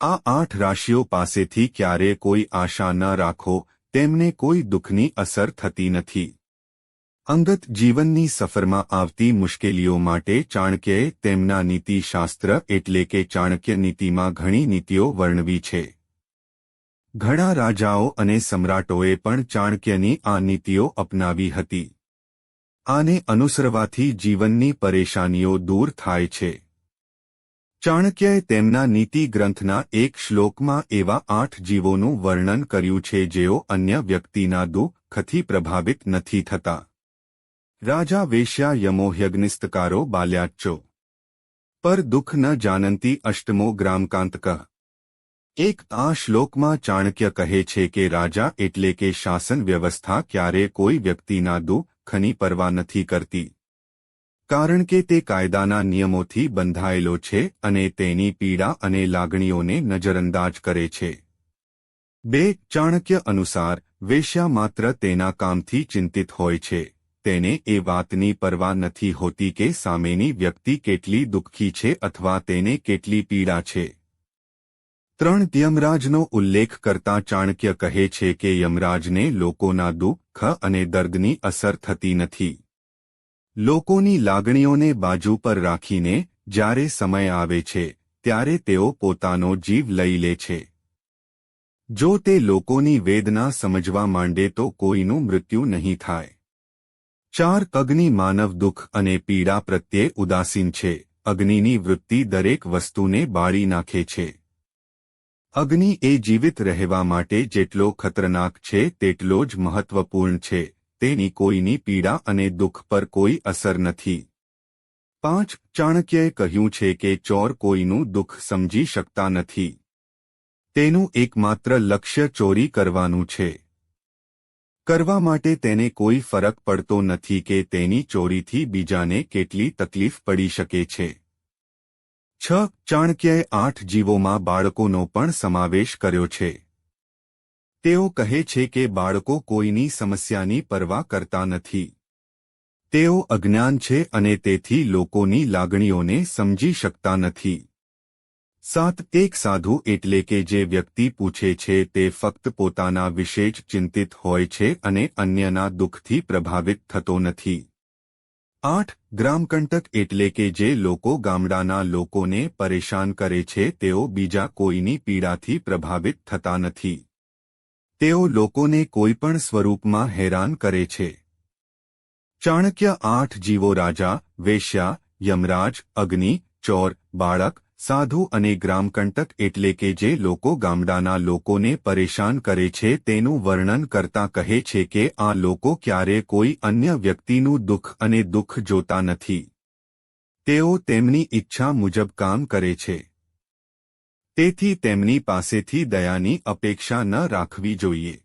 આ 8 રાશિઓ પાસેથી ક્યારે કોઈ આશા ન રાખો, તેમને કોઈ દુઃખની અસર થતી નથી. અંગત જીવનની સફરમાં આવતી મુશ્કેલીઓ માટે ચાણક્યએ તેમના નીતિશાસ્ત્ર એટલે કે ચાણક્ય નીતિમાં ઘણી નીતિઓ વર્ણવી છે. ઘણા રાજાઓ અને સમ્રાટોએ પણ ચાણક્યની આ નીતિઓ અપનાવી હતી. આને અનુસરવાથી જીવનની પરેશાનીઓ દૂર થાય છે. ચાણક્યએ તેમના નીતિ ગ્રંથના એક શ્લોકમાં એવા 8 જીવોનું વર્ણન કર્યું છે જેઓ અન્ય વ્યક્તિના દુઃખથી પ્રભાવિત નથી થતા. રાજા વેશ્યા યમો યજ્ઞિસ્તકારો બાલ્યાચ્ચો પર દુઃખ ન જાનંતી અષ્ટમો ગ્રામકાંતક. એક આ શ્લોકમાં ચાણક્ય કહે છે કે રાજા એટલે કે શાસન વ્યવસ્થા ક્યારે કોઈ વ્યક્તિના દુઃખની પરવા નથી કરતી, કારણ કે તે કાયદાના નિયમોથી બંધાયેલો છે અને તેની પીડા અને લાગણીઓને નજરઅંદાજ કરે છે. 2 ચાણક્ય અનુસાર વેશ્યા માત્ર તેના કામથી ચિંતિત હોય છે. તેને એ વાતની પરવા નથી હોતી કે સામેની વ્યક્તિ કેટલી દુઃખી છે અથવા તેને કેટલી પીડા છે. 3 યમરાજનો ઉલ્લેખ કરતા ચાણક્ય કહે છે કે યમરાજને લોકોના દુઃખ અને દર્દની અસર થતી નથી. લોકોની લાગણીઓને બાજુ પર રાખીને જ્યારે સમય આવે છે ત્યારે તેઓ પોતાનો જીવ લઈ લે છે. જો તે લોકોની વેદના સમજવા માંડે તો કોઈનું મૃત્યુ નહીં થાય. 4 અગ્નિ માનવ દુઃખ અને પીડા પ્રત્યે ઉદાસીન છે. અગ્નિની વૃત્તિ દરેક વસ્તુને બાળી નાખે છે. અગ્નિ એ જીવિત રહેવા માટે જેટલો ખતરનાક છે તેટલો જ મહત્વપૂર્ણ છે. તેની કોઈની પીડા અને દુઃખ પર કોઈ અસર નથી. 5 ચાણક્યએ કહ્યું છે કે ચોર કોઈનું દુઃખ સમજી શકતા નથી. તેનું એકમાત્ર લક્ષ્ય ચોરી કરવાનું છે. કરવા માટે તેને કોઈ ફરક પડતો નથી કે તેની ચોરીથી બીજાને કેટલી તકલીફ પડી શકે છે. 6 ચાણક્યએ 8 જીવોમાં બાળકોનો પણ સમાવેશ કર્યો છે. તેઓ કહે છે કે બાળકો કોઈની સમસ્યાની પરવા કરતા નથી. તેઓ અજ્ઞાન છે અને તેથી લોકોની લાગણીઓને સમજી શકતા નથી. 7 એક સાધુ એટલે કે જે વ્યક્તિ પૂછે છે તે ફક્ત પોતાના વિશે જ ચિંતિત હોય છે અને અન્યના દુઃખથી પ્રભાવિત થતો નથી. 8 ગ્રામકંટક એટલે કે જે લોકો ગામડાના લોકોને પરેશાન કરે છે તેઓ બીજા કોઈની પીડાથી પ્રભાવિત થતા નથી. તેઓ લોકોને કોઈપણ સ્વરૂપમાં હેરાન કરે છે. ચાણક્ય 8 જીવો રાજા, વેશ્યા, યમરાજ, અગ્નિ, ચોર, બાળક, સાધુ અને ગ્રામકંટક એટલે કે જે લોકો ગામડાના લોકોને પરેશાન કરે છે તેનું વર્ણન કરતા કહે છે કે આ લોકો ક્યારે કોઈ અન્ય વ્યક્તિનું દુઃખ અને દુઃખ જોતા નથી. તેઓ તેમની ઈચ્છા મુજબ કામ કરે છે. તેથી તેમની પાસેથી દયાની અપેક્ષા ન રાખવી જોઈએ.